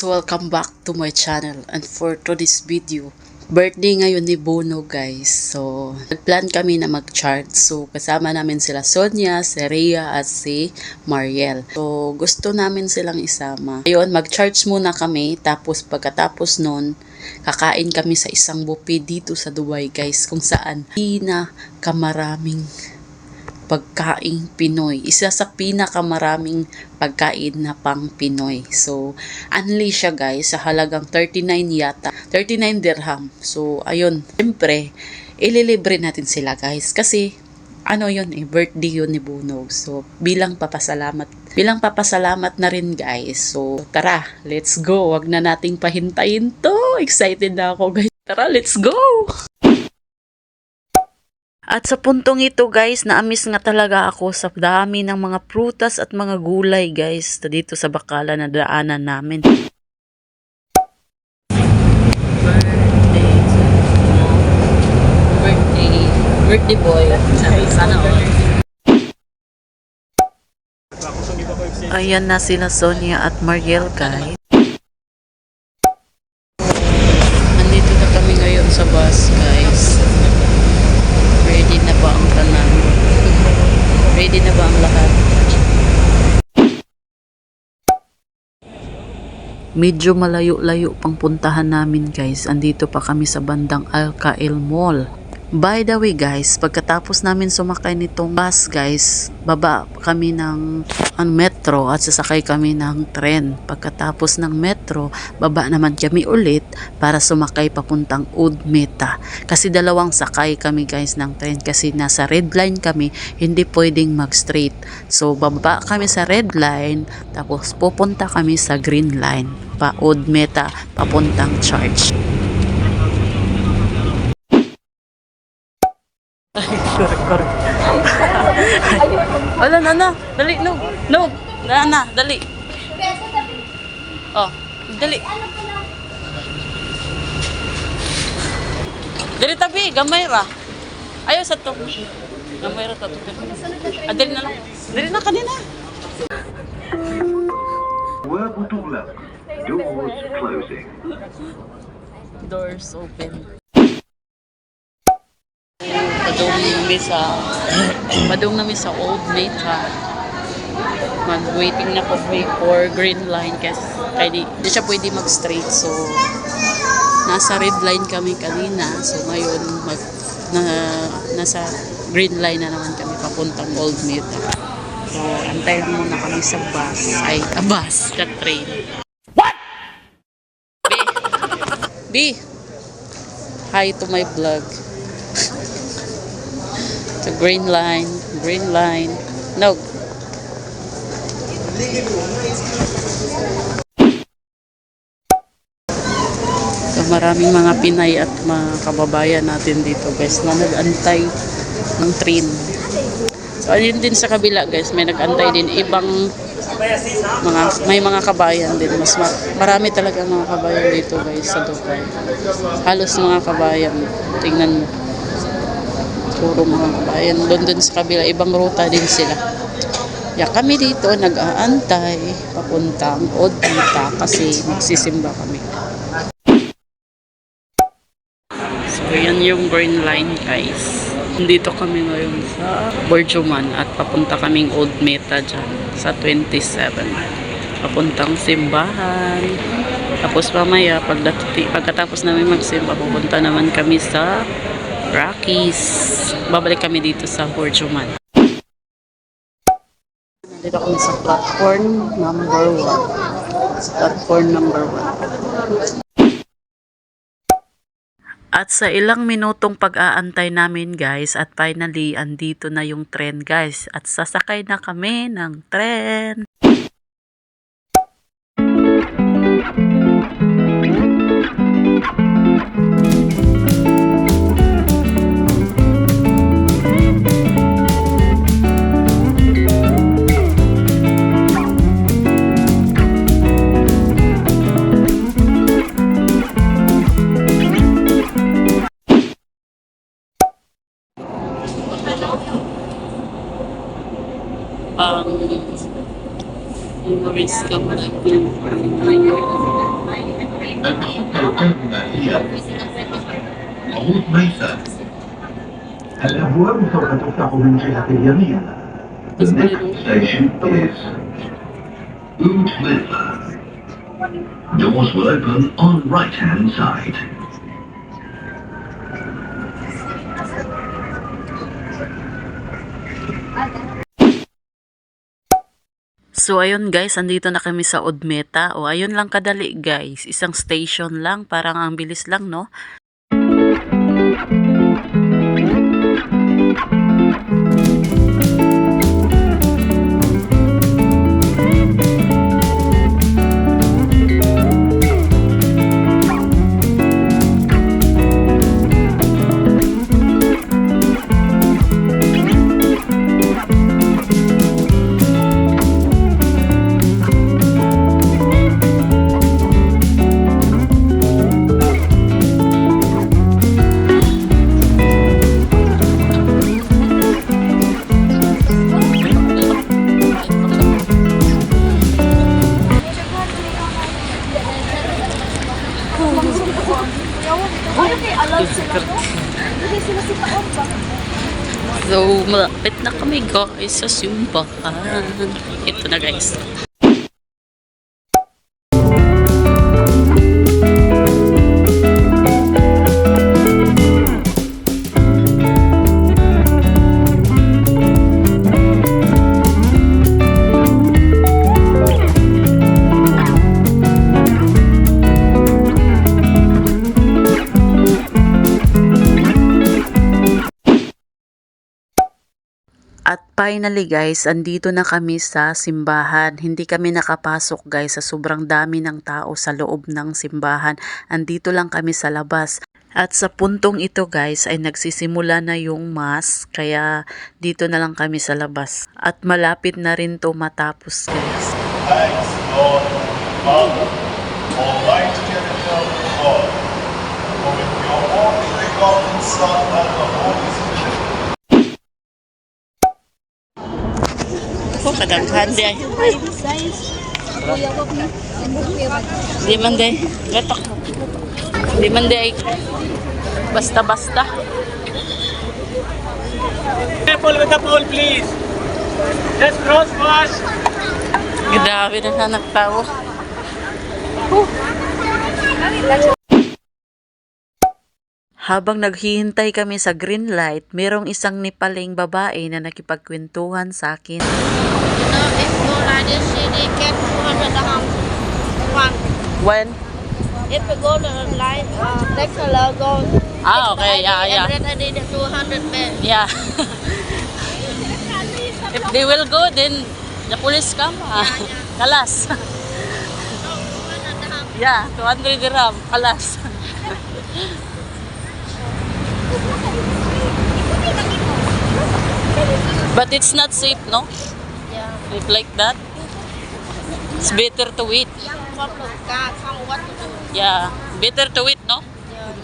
Welcome back to my channel, and for today's video, birthday ngayon ni Bono guys. So nagplan kami na mag-chart. So kasama namin sila Sonia, si Rhea at si Mariel. So gusto namin silang isama. Ayun, mag-charge muna kami, tapos pagkatapos nun kakain kami sa isang buffet dito sa Dubai guys, kung saan pinakamaraming pagkaing Pinoy. Isa sa pinakamaraming pagkain na pang Pinoy. So, unli siya guys, sa halagang 39 yata. 39 dirham. So, ayun. Siyempre, ililibre natin sila guys. Kasi, yun birthday yun ni Bono. So, bilang papasalamat na rin guys. So, tara, let's go. Wag na nating pahintayin to. Excited na ako guys. Tara, let's go! At sa puntong ito guys, na-miss nga talaga ako sa dami ng mga prutas at mga gulay guys dito sa Bacala na daanan namin. Birthday boy. Sana all. Ayan na sila Sonia at Mariel guys. Nandito na kami ngayon sa bus guys. Ready na ba ang tanan? Ready na ba ang lahat? Medyo malayo-layo pang puntahan namin guys. Andito pa kami sa bandang Al-Khail Mall. By the way guys, pagkatapos namin sumakay nitong bus guys, baba kami ng metro at sasakay kami ng tren. Pagkatapos ng metro, baba naman kami ulit para sumakay papuntang Oud Meta. Kasi dalawang sakay kami guys ng tren kasi nasa red line kami, hindi pwedeng mag straight. So baba kami sa red line, tapos pupunta kami sa green line, pa Oud Meta papuntang Charge. Correct. Wala na. Dali, no. Na, dali. Oh, dali. Dali tabi, gamay ra. Ayaw sa to. Gamay ra to. Dali na lang. Dali na kanina. Doors closing. Doors open. Padung namin sa Oud Meta. Mag-waiting na kami for green line kasi di siya pwede mag-straight. So, nasa red line kami kanina. So, ngayon, nasa green line na naman kami papuntang Oud Meta. So, antay lang muna kami sa bus. Sa train. What? B! Hi to my vlog. To green line. No. So, maraming mga Pinay at mga kababayan natin dito guys na nag-antay ng train. So, ayun din sa kabila guys, may nag-antay din ibang may mga kabayan din. Marami talaga mga kabayan dito guys sa Dubai. Halos mga kabayan. Tingnan mo. Puro mga kabayan. Doon sa kabila, ibang ruta din sila. Kami dito nag-aantay papuntang Oud Meta kasi magsisimba kami. So, yan yung green line guys. Dito kami ngayon sa Borjuman at papunta kaming Oud Meta dyan sa 27. Papuntang simbahan. Tapos mamaya, pagkatapos namin magsimba, pupunta naman kami sa Rockies. Babalik kami dito sa Borjuman. Dito kami sa platform number 1. At sa ilang minutong pag-aantay namin guys, at finally andito na yung tren guys. At sasakay na kami ng tren. الأمنية عود ميسر. الأبواب سوف تفتح من جهة اليمين. The next station is Oud Mesa. Doors will open on right-hand side. So ayun guys, andito na kami sa Udmeta. O ayun lang kadali guys, isang station lang, parang ang bilis lang no. So, malapit na kami guys sa simbahan. Ito na guys. At finally guys, andito na kami sa simbahan. Hindi kami nakapasok guys sa sobrang dami ng tao sa loob ng simbahan. Andito lang kami sa labas. At sa puntong ito guys ay nagsisimula na yung mass. Kaya dito na lang kami sa labas. At malapit na rin to matapos guys. Thanks God, Father, Almighty and eternal God, for with your only begotten Son and the Holy Spirit. Oh, kadaghan di ay. Di man di. Gatak. Di man di ay. Basta-basta. Careful with the pole, please. Just cross wash. Grabe na hanap tao. Habang naghihintay kami sa green light, merong isang Nepaling babae na nakipagkwentuhan sa akin. If you ride this city, get 200 dirham. One. When? If you go to the line, next to logo. Ah, okay, yeah. And then I did 200 baht. Yeah. If they will go, then the police come. Kalas. No, 200 dirham. Yeah, 200 dirham. Kalas. But it's not safe, no? Yeah. If like that, it's better to wait. What to car, không what to do. Yeah, better to wait, no? Yeah.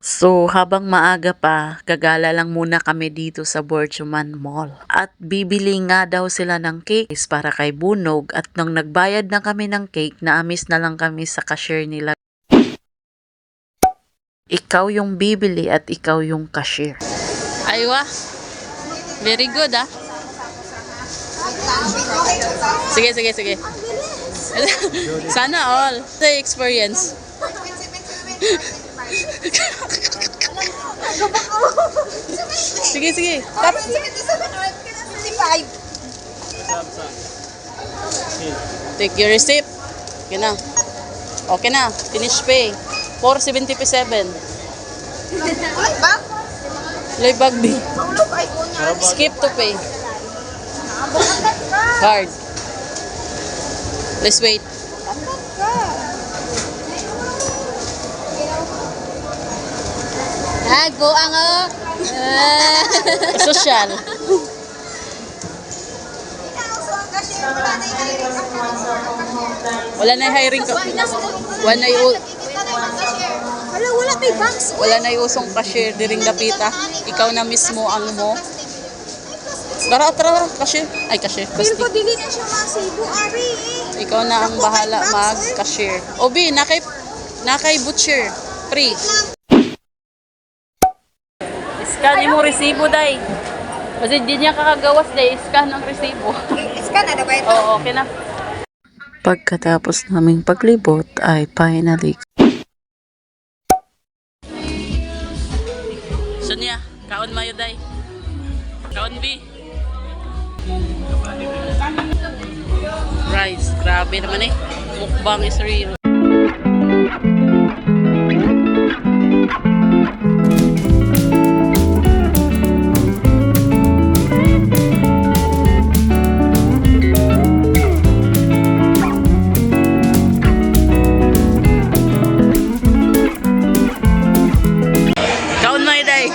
So, habang maaga pa, gagala lang muna kami dito sa Borjuman Mall. At bibili nga daw sila ng cake para kay Bunog. At nung nagbayad na kami ng cake, naamis na lang kami sa cashier nila. Ikaw yung bibili at ikaw yung cashier. Aywa. Very good, ah. Sige. Sana all. The experience. Sige. Tap. Take your receipt. Okay na. Okay na. Finish pay. 477. Laybag B. Skip to pay. Card. Let's wait. Go ang Social. Wala na hiring ka. wala may banks. Wala na usong cashier diring dapita. Ikaw na mismo ang mo. Tara, cashier. Ay, cashier. Feel ko Plastic. dili na siya masibo, Ari. Ikaw na ang bahala mag-cashier. Obi, nakay butcher. Free. Scan mo resibo, day. Kasi di niya kakagawas, day. Scan ang resibo. Scan na ba ito? Oo, okay na. Pagkatapos naming paglibot ay finally. Sonia, kaon mayo, day. Kaon, B. Rice, grabe naman eh. Mukbang is real. Kaon mayo, day.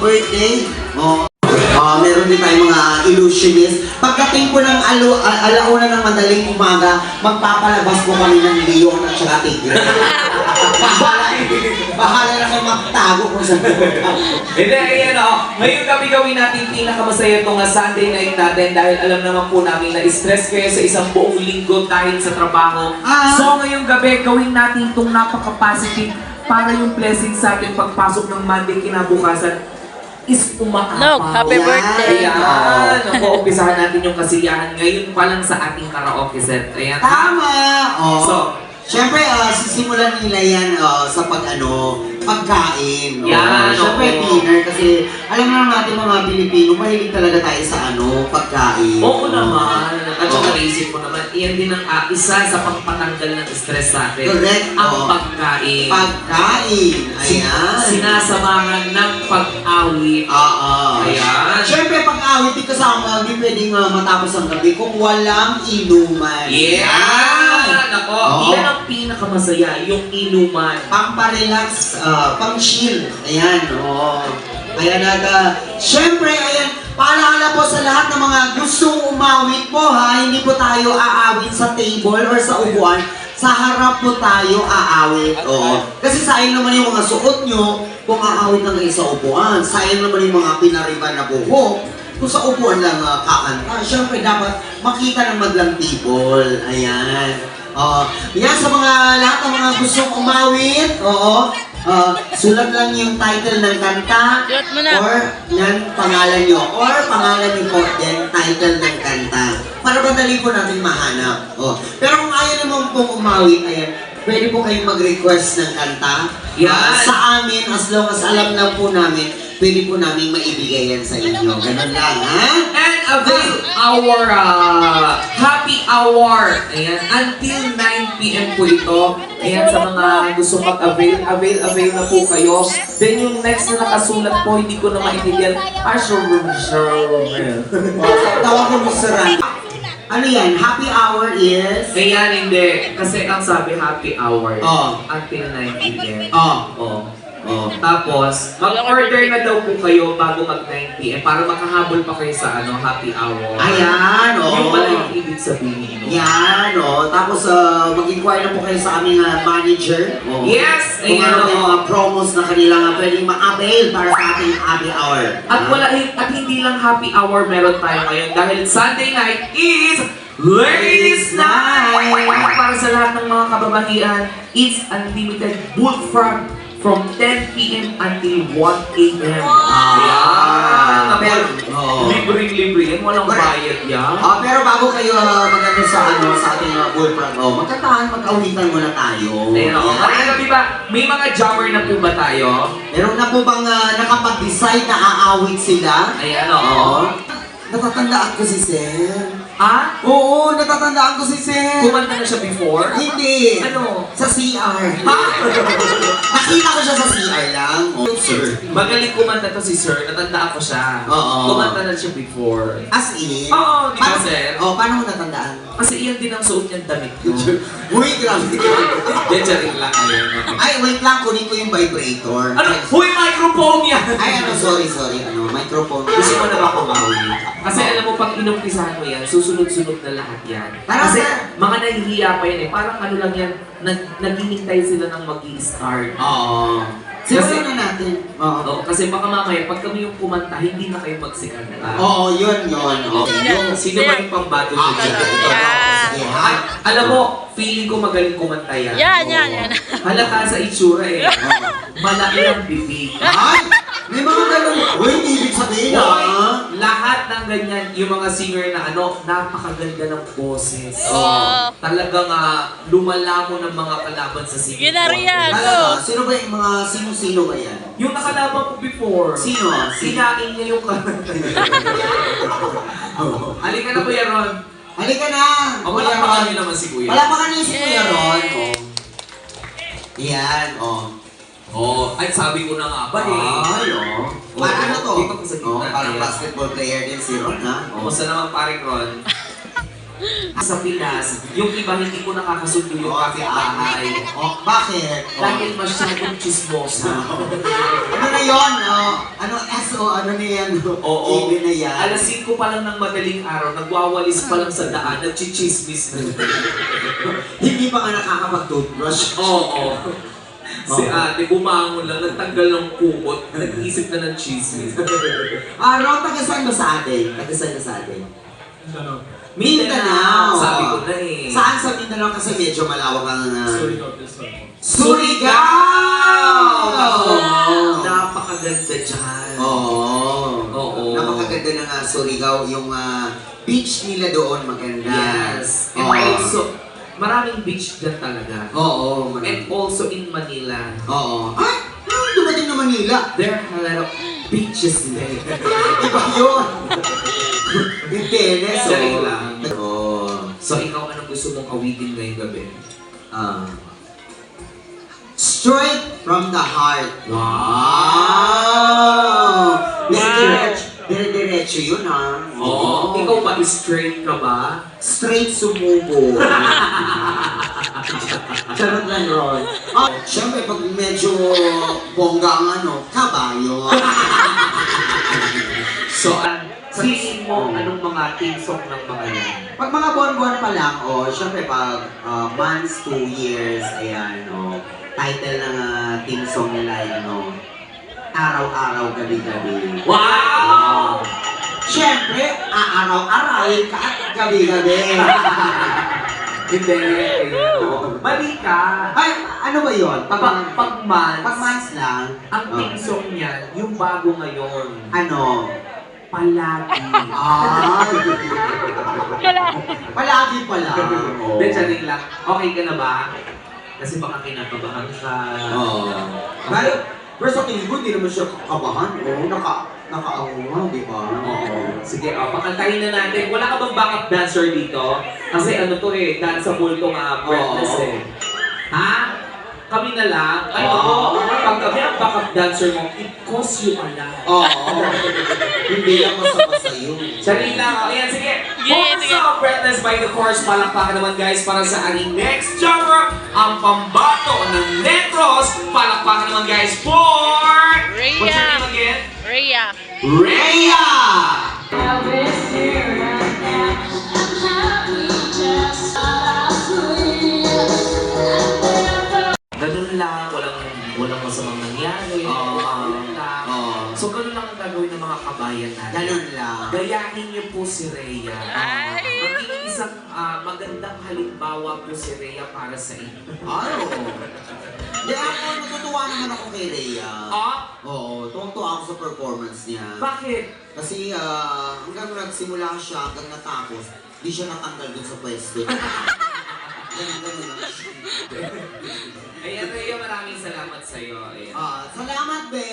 birthday. Meron din tayong mga illusionist. Pagdating po ng alauna ng madaling umaga, magpapalabas po kami ng leon at saka tigre. Bahala na kayo magtago kung saan. Hindi, ayan o. Ngayong gabi gawin natin pinakamasaya itong Sunday night natin dahil alam naman po namin na stress kayo sa isang buong linggo dahil sa trabaho. So ngayong gabi gawin natin itong napaka-positive para yung blessing sa atin pagpasok ng Monday kinabukasan is umaapaw. Look, happy birthday. Ayan. Ako, umpisahan natin yung kasiyahan ngayon pa lang sa ating karaoke set. Ayan. Tama! So, siyempre, sisimulan nila yan sa pagkain. Yan, Siyempre, oo. dinner kasi alam naman natin mga Pilipino, mahilig talaga tayo sa pagkain. oo naman. At saka naisip ko naman, iyan din ang isa sa pagpatanggal ng stress sa atin. Correct. Ang Oo. pagkain. Pagkain. Ayan. Sinasamahan ng pag-awit. Oo. Ayan. Siyempre, pag-awit, di kasama, hindi pwedeng matapos ang gabi kung walang inuman. Yeah! nako. Oo. Yan ang pinakamasaya, yung inuman. Pang-relax, pang-chill. Ayan, oo. Ayan, syempre, ayan, paalala po sa lahat ng mga gustong umawit po ha, hindi po tayo aawit sa table or sa upuan, sa harap po tayo aawit. Oo. Kasi sayang naman yung mga suot nyo kung aawit lang kayo sa upuan. Sayang naman yung mga pinariban na buhok kung sa upuan lang kakanta. Syempre, dapat makita ng madlang people. Ayan. Yan sa mga lahat ng mga gustong umawit. Oo. Sulat lang yung title ng kanta Sulat mo na. or yan pangalan nyo or pangalan nyo po then title ng kanta para madali po natin mahanap. Pero kung ayaw naman pong umawit, ayan, pwede po kayong mag-request ng kanta. Yan. Sa amin, as long as alam lang po namin, pwede po namin maibigay yan sa inyo. Ganun lang, ha? And avail our happy hour. Ayan, until 9 p.m. po ito. Ayan, sa mga gusto mag-avail, avail na po kayo. Then yung next na nakasulat po, hindi ko na maintindihan. Tawag ko Mr. Randy. Ano yan? Happy hour is? Ayan, hindi. Kasi ang sabi happy hour. Oh. Until 9 p.m. Oh. Tapos, mag-order na daw po kayo bago mag 9 p.m. para makahabol pa kayo sa happy hour. Ayan, Yung pala yung ibig sabihin. Yan, Tapos, mag-inquire na po kayo sa aming manager. Yes! Kung Ayan, ano yung mga promos na kanilang pwedeng ma-avail para sa ating happy hour. At hindi lang happy hour meron tayo ngayon dahil Sunday night is Ladies Night! Para sa lahat ng mga kababaihan, it's unlimited bullfrog from 10 p.m. until 1 a.m. Ayan! Libreng-libre yan, walang bayad yan. Pero bago kayo magano sa ating bullfrog, magkantahan, mag-awitan muna tayo. Ayan o. Gabi ba, may mga jammer na po ba tayo? Meron na po bang nakapag-decide na aawit sila? Ayan o. Natatandaan ko si Sir. Ah? Oo, natatandaan ko si Sir. Kumanta na siya before? Hindi. Ano? Sa CR. Ha? Nakita ko siya sa CR lang. Sir. Magaling kumanta to si Sir. Natandaan ko siya. Oo. Kumanta na siya before. As in? Oo, di ba, Sir? Paano mo natandaan? Kasi iyan din ang suot niyang damit ko. Uy, grabe ka. Jejaring lang ayun. Ay, wait lang. Kunin ko yung vibrator. Ano? Huy, microphone yan! Ay, sorry. Microphone. Gusto mo na ba kumawi? Kasi alam mo, pag inumpisahan mo yan, susunod-sunod na lahat yan. Tara, Kasi sir. mga nahihiya pa yan eh. Parang ano lang yan, naghihintay sila ng mag-i-start. Oo. Simulan na natin. Oo, kasi baka mamaya, pag kami yung kumanta, hindi na kayo magsikanta. Oo, yun. Sino ba yung pang-battle ko dyan? Sige, ha? Alam mo, feeling ko magaling kumanta yan. Yan. Halata sa itsura eh. Malaki ang bibig. Ay! May mga ganun. Uy, hindi ibig sabihin, Hoy, ha? lahat ng ganyan, yung mga singer na napakaganda ng boses. Oo. Talagang lumalamon ng mga kalaban sa singing. Ginariya, contest. Talaga, sino ba yung mga sino-sino ba yan? Yung nakalaban ko before. Sino? Sinain niya yung kanta. Halika na Kuya Ron. Halika na! Wala pa kami naman si Kuya. Wala pa kanina si Kuya Ron. Yan, Ay sabi ko na nga ba eh. Ay, Parang ano to? Dito ko sa gitna. Parang Ayan. basketball player din si Ron, ha? Kumusta naman paring Ron? Sa Pinas, yung iba hindi ko nakakasundo yung kapitbahay. Bakit? Dahil masyadong chismosa. Ano na yun? Ano na yan? Oo. Even na yan. Alas 5 pa lang ng madaling araw, nagwawalis pa lang sa daan, nagchichismis na. Hindi pa nga nakakapag-toothbrush. Oo. Si ate, bumangon lang, nagtanggal ng kumot, nag-iisip na ng chismis. Ron, taga-saan ba sa atin? Taga-saan ka sa atin? Mindanao. Sabi ko na eh. Saan sa Mindanao? Kasi medyo malawak ang... Surigao! Surigao! Napakaganda dyan. Oo. Napakaganda ng Surigao. Yung beach nila doon maganda. Yes. And also, maraming beach dyan talaga. Oo. And also in Manila. Oo. Ay! Dumating na Manila. There are a lot of beaches there. Iba yun. In fairness, Sorry lang. Oo. So ikaw, anong gusto mong awitin ngayong gabi? Straight from the heart. Wow! Dire-diretso yun, ha? Oo. Ikaw ba, straight ka ba? Straight sumubo. Charot lang, Ron. Oh, syempre, pag medyo bongga ang kabayo. So, sa tingin mo, anong mga team song ng mga yan? Pag mga buwan-buwan pa lang, syempre pag months, 2 years, ayan, title ng team song nila, araw-araw, gabi-gabi. Wow! Syempre, aaraw-arawin ka at gabi-gabi. Hindi. Mali ka. Ay, ano ba yun? Pag months, Pag months lang, ang team song niyan, yung bago ngayon, ano? palagi. Palagi pala. Hindi, charing lang. Okay ka na ba? Kasi baka kinakabahan ka. Pero sa tingin ko, hindi naman siya kakabahan. Naka-aunga, di ba? Sige, pakantahin na natin. Wala ka bang backup dancer dito? Kasi ano to danceable tong breathless Ha? Kami na lang. Pag kami ang backup dancer mo, it costs you a lot. Hindi lang masama sa'yo. Sarili lang. Ayan, sige. Focus sa Breathless by the Course. Palakpakan naman guys para sa ating next genre, ang pambato ng Negros. Palakpakan naman guys for... What's your name again? Rhea. Rhea! Ganun lang, walang masamang nangyari. Ganun lang. So ganun lang ang gagawin ng mga kabayan natin. Ganun lang. Gayahin niyo po si Rhea. Magiging isang magandang halimbawa po si Rhea para sa inyo. Di ako, natutuwa naman ako kay Rhea. Oo, tuwang-tuwa ako sa performance niya. Bakit? Kasi hanggang nagsimula siya, hanggang natapos, di siya natanggal dun sa pwesto. Ganun lang siya. Ayan, Rhea, maraming salamat sa'yo. Ayan. Salamat, be!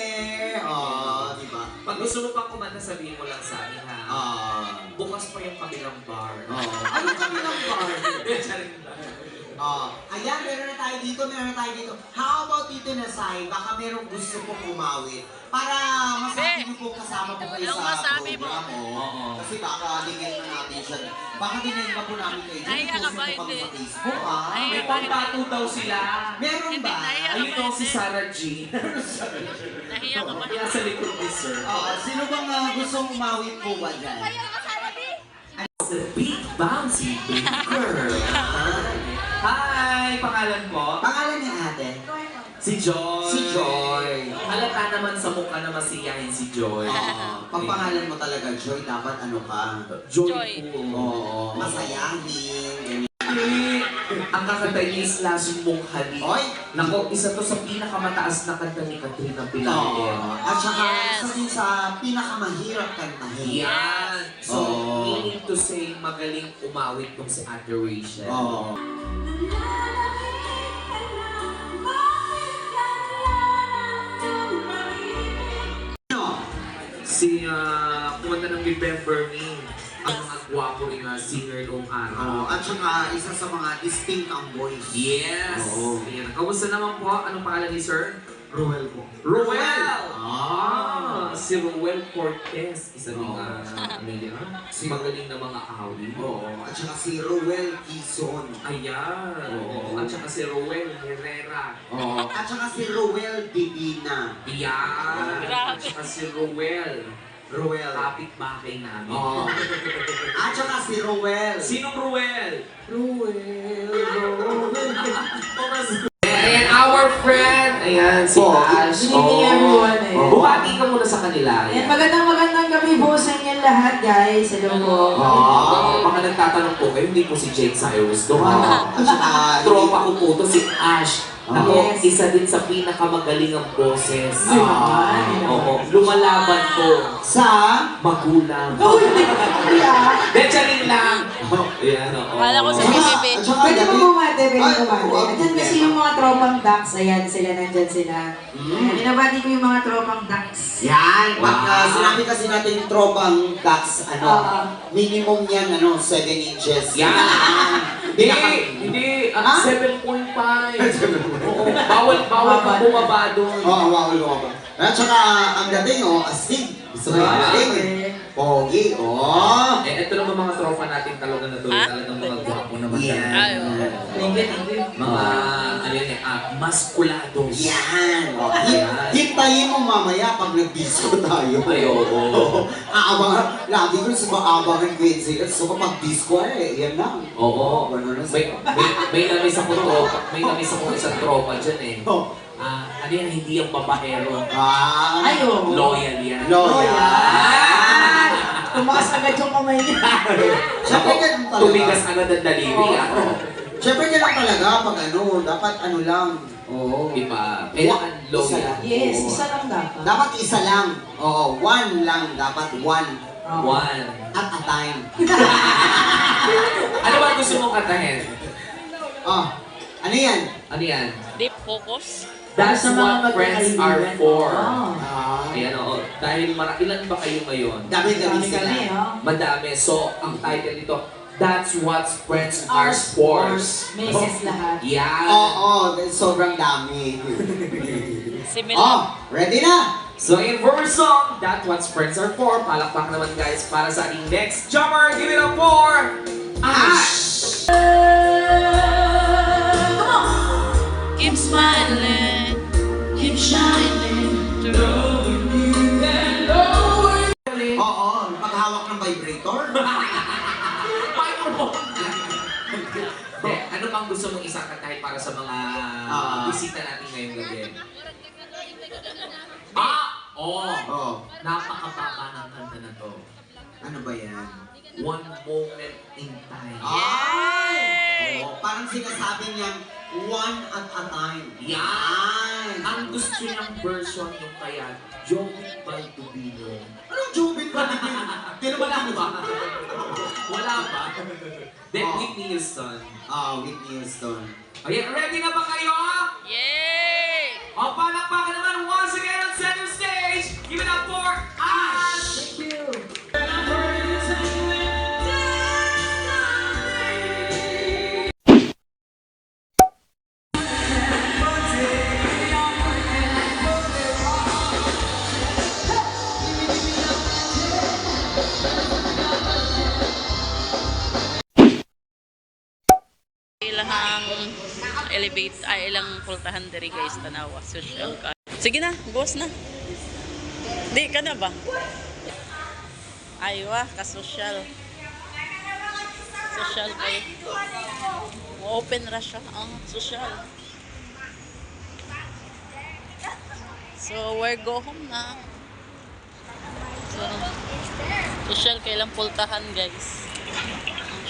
Di ba? Pag gusto mo pang kumanta, sabihin mo lang sa amin, ha? Bukas pa yung kabilang bar. Ano kami lang ba? Charing lang. Ayan, meron na tayo dito. How about dito na side? Baka merong gusto pong umawit. Para masabi niyo po kasama po kayo sa program. Kasi baka dingin na natin siya. Baka dingin pa po namin kayo. Post mo kami sa Facebook, May pambato daw sila. Meron ba? Ayun daw si Sarah G. Nahiya ka ba? Kaya sa likod ni Sir. Sino bang gustong umawit po ba dyan? The Big Bouncy Baker. Hi! Pangalan po? Pangalan niya ate? Si Joy. Si Joy. Halata naman sa mukha na masiyahin si Joy. Pag pangalan mo talaga, Joy, dapat ano ka? Joyful. Oo. Masayahin. Ang kakanta niya is Lasong Mong Halik. Oy! Nako, isa to sa pinakamataas na kanta ni Katrina Pilar. At saka, isa din sa pinakamahirap kantahin. Yan. So, Oo. meaning to say, magaling umawit tong si Ate Rachel. Oo. Si, kumanta ng Remember Me, ang mga gwapo rin na singer noong araw. At saka, isa sa mga distinct ang voice. Yes! Oo. Ayan. Kamusta naman po? Anong pangalan ni Sir? Ruel po. Ruel! Si Ruel Cortez. Isa din magaling na mga awit. Oo. At saka si Ruel Quezon. Ayan. Oo. At saka si Ruel Herrera. Oo. At saka si Ruel Divina. Ayan. At saka si Ruel. Ruel. Kapit-bahay namin. Oo. At saka si Ruel. Sinong Ruel? Ayan, our friend. Ayan, si Ash. Good evening, everyone. Bumati ka muna sa kanila. Ayan, magandang gabi po sa inyo lahat, guys. Hello po. Baka nagtatanong po kayo, hindi po si Jake Cyrus doon. At saka, Tropa ko po to si Ash. Ako, Yes. isa din sa pinakamagaling ang boses. Naman. Oo, lumalaban po sa magulang. Charing lang. Ayan, oo. Akala ko si BBB. At saka, Pwede po bumate, pwede Ay, bumate. oo, Andyan kasi yung mga tropang ducks. Ayan, nandyan sila. Ayan, binabati ko yung mga tropang ducks. Yan, pag Wow. sinabi kasi natin yung tropang ducks, minimum yan, 7 inches. Yan. Hindi. 7.5. Oo, bawal ka bumaba doon. Oo, wawal mo ba? At saka, ang dating, astig. Gusto mo yung dating? Pogi, Ito naman mga tropa natin talagang mga gwapo na naman Yan. Ay, Thank you, thank you. Mga, ano yun maskulados. Yan. O, Yan. hintayin mo mamaya pag nag-disco tayo. Ay, oo. Aabangan, lagi ko sa maabangan ko yun sila. So kapag disco yan lang. Oo. Ano na May namis ako tropa. May namis ako isang tropa dyan eh. Oh. Ano yan, hindi yung babaero. Ay, oo. Loyal yan. Loyal. Tumakas agad yung kamay niya. Siyempre ganun talaga. Tumigas agad ang daliri. Siyempre ganun talaga pag dapat lang. Oo. Diba? Kailangan loyal. Yes, isa lang dapat. Dapat isa lang. Oo, one lang. Dapat one. One. At a time. Ano ba gusto mong katahin? Ano yan? Ano yan? deep focus. That's Sa mga what friends are magkakaibigan. for. Oh. Ayan o. Dahil ilan ba kayo ngayon? Dami-dami Kami sila. kami, oh. Madami. So, ang title nito, That's what friends are for. Meses lahat. Yeah. Oo, sobrang dami. Ready na? So, in first song, That's what friends are for. Palakpak naman guys para sa ating next jumper. Give it up for Ash! Keep smiling, keep shining. Oo, paghawak ng vibrator. Ano pang gusto mong isang kantahin para sa mga bisita natin ngayong gabi? Oo. Napakababa ng kanta na to. Ano ba yan? One moment in time. Ay! Oo, parang sinasabi niyang one at a time. Yan! Ang gusto niyang version yung kaya Joey Baldovino. Anong Jubin ba? Wala ba? Wala ba? Then Oh. Whitney Houston. Whitney Houston. Ayan, ready na ba kayo? Yay! O palakpakan naman once again on center stage. Give it up for Ash! Thank you. Ilang elevate ay ilang pultahan diri guys tanawa social ka. Sige na, boss na. Di ka na ba? Aywa, ka-social. Social kayo. Open ra siya. Social. So, we're go home na. So, social kailang pultahan guys.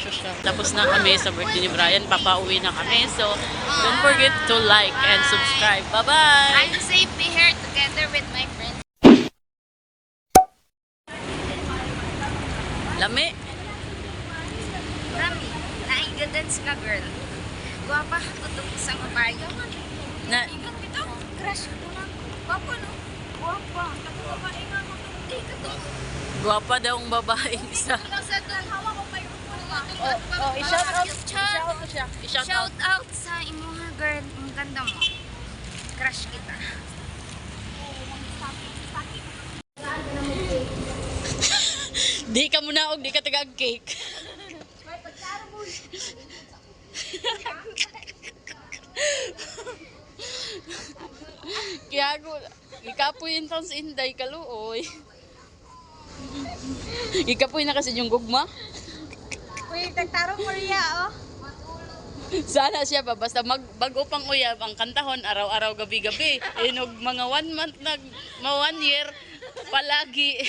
Social. Tapos na kami sa birthday ni Brian. Papauwi na kami. So, don't forget to like and subscribe. Bye-bye! I'm safely here together with my friends. Lami! Rami, naigagans ka girl. Guwapa, tutok isang kapayo. Na, Ikat ito, crush ko na. Guwapa no? Guwapa. Nagkababae nga mo itong di ka to. guwapa daw ang babaeng isa. Sa doon, hawa ko pa yung I-shout out. I-shout out siya. I-shout out. Shout out sa imuha girl. Ang ganda mo. Crush kita. Di ka muna og di ka tagag cake. Kaya ako, ikapoy yung taon sa Inday kaluoy. Ikapoy na kasi yung gugma. Uy, tagtarong Maria, oh. Sana siya ba, basta bago pang uyab ang kantahon araw-araw gabi-gabi. Inog mga 1 month na, 1 year, palagi.